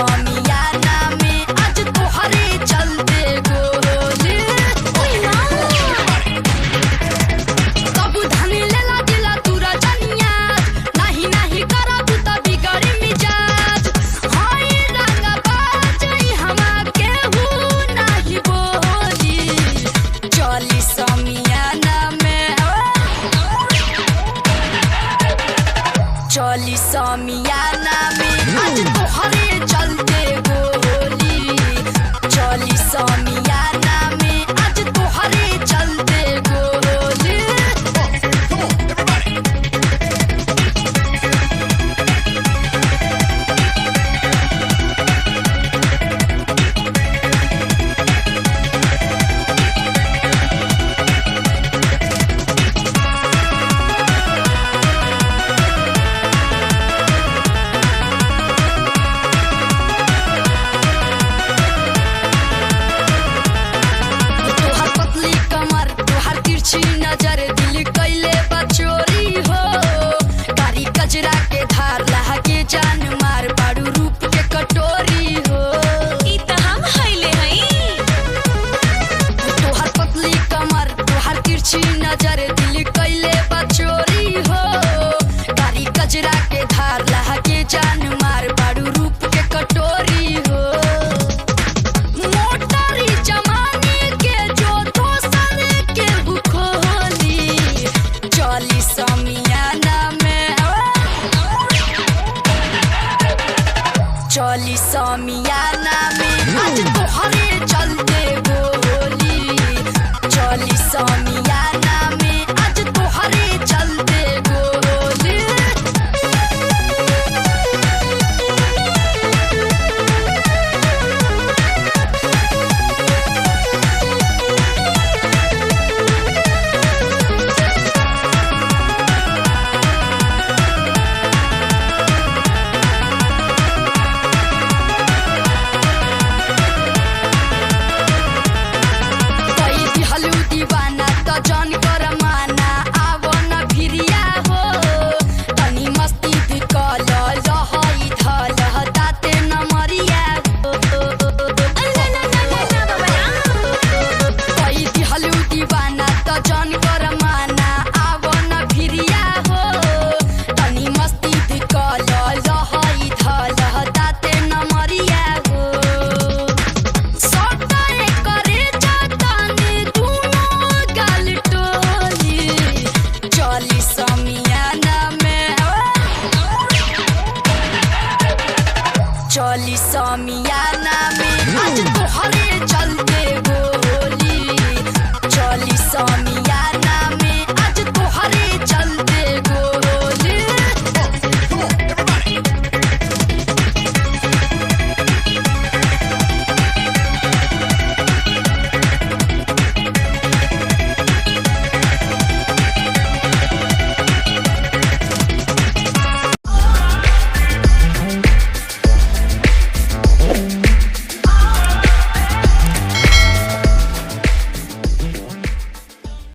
समियाना में आज तोहरे चलते गोली कबू धनी लेला दिला तूरा जनिया नहीं नहीं करा तू त बिगड़ी मिजाज हाय रंगबाज हमा केहू नहीं बोली चली समियाना में चली समियाना में आज तोहरे चलते गोली चली समियाना में आज तोहरे चलते गोली तोहर पतली कमर तोहर तिरछी नजर दिल कैले बचोरी हो कारी कजरा के धार लहके जान मार बाड़ू रूप के कटोरी हो ई त हम हइले हई तोहर पतली कमर तोहर तिरछी नजर दिल कैले बचोरी हो कारी कजरा के धार लहके जान मार बाड़ू रूप के कटोरी हो मोटरी जमाने के जो दोसर के बुखोली चली समियाना में चली समियाना में आज तोहरे चलते गोली चली समियाना में आज तोहरे चलते गोली कई दिहलू दीवाना त जन कर माना आवो न भिरिया हो तनी मस्ती भी कल लहई धल दाते न मरिया हो कई दिहलू दीवाना त जन कर माना आवो न भिरिया हो तनी मस्ती भी कल लहई धल दाते न मरिया हो सटाए करे जाताने दूनो गाल टोली चली समियाना में चली समियाना में आज तोहरे चलते गोली चली समियाना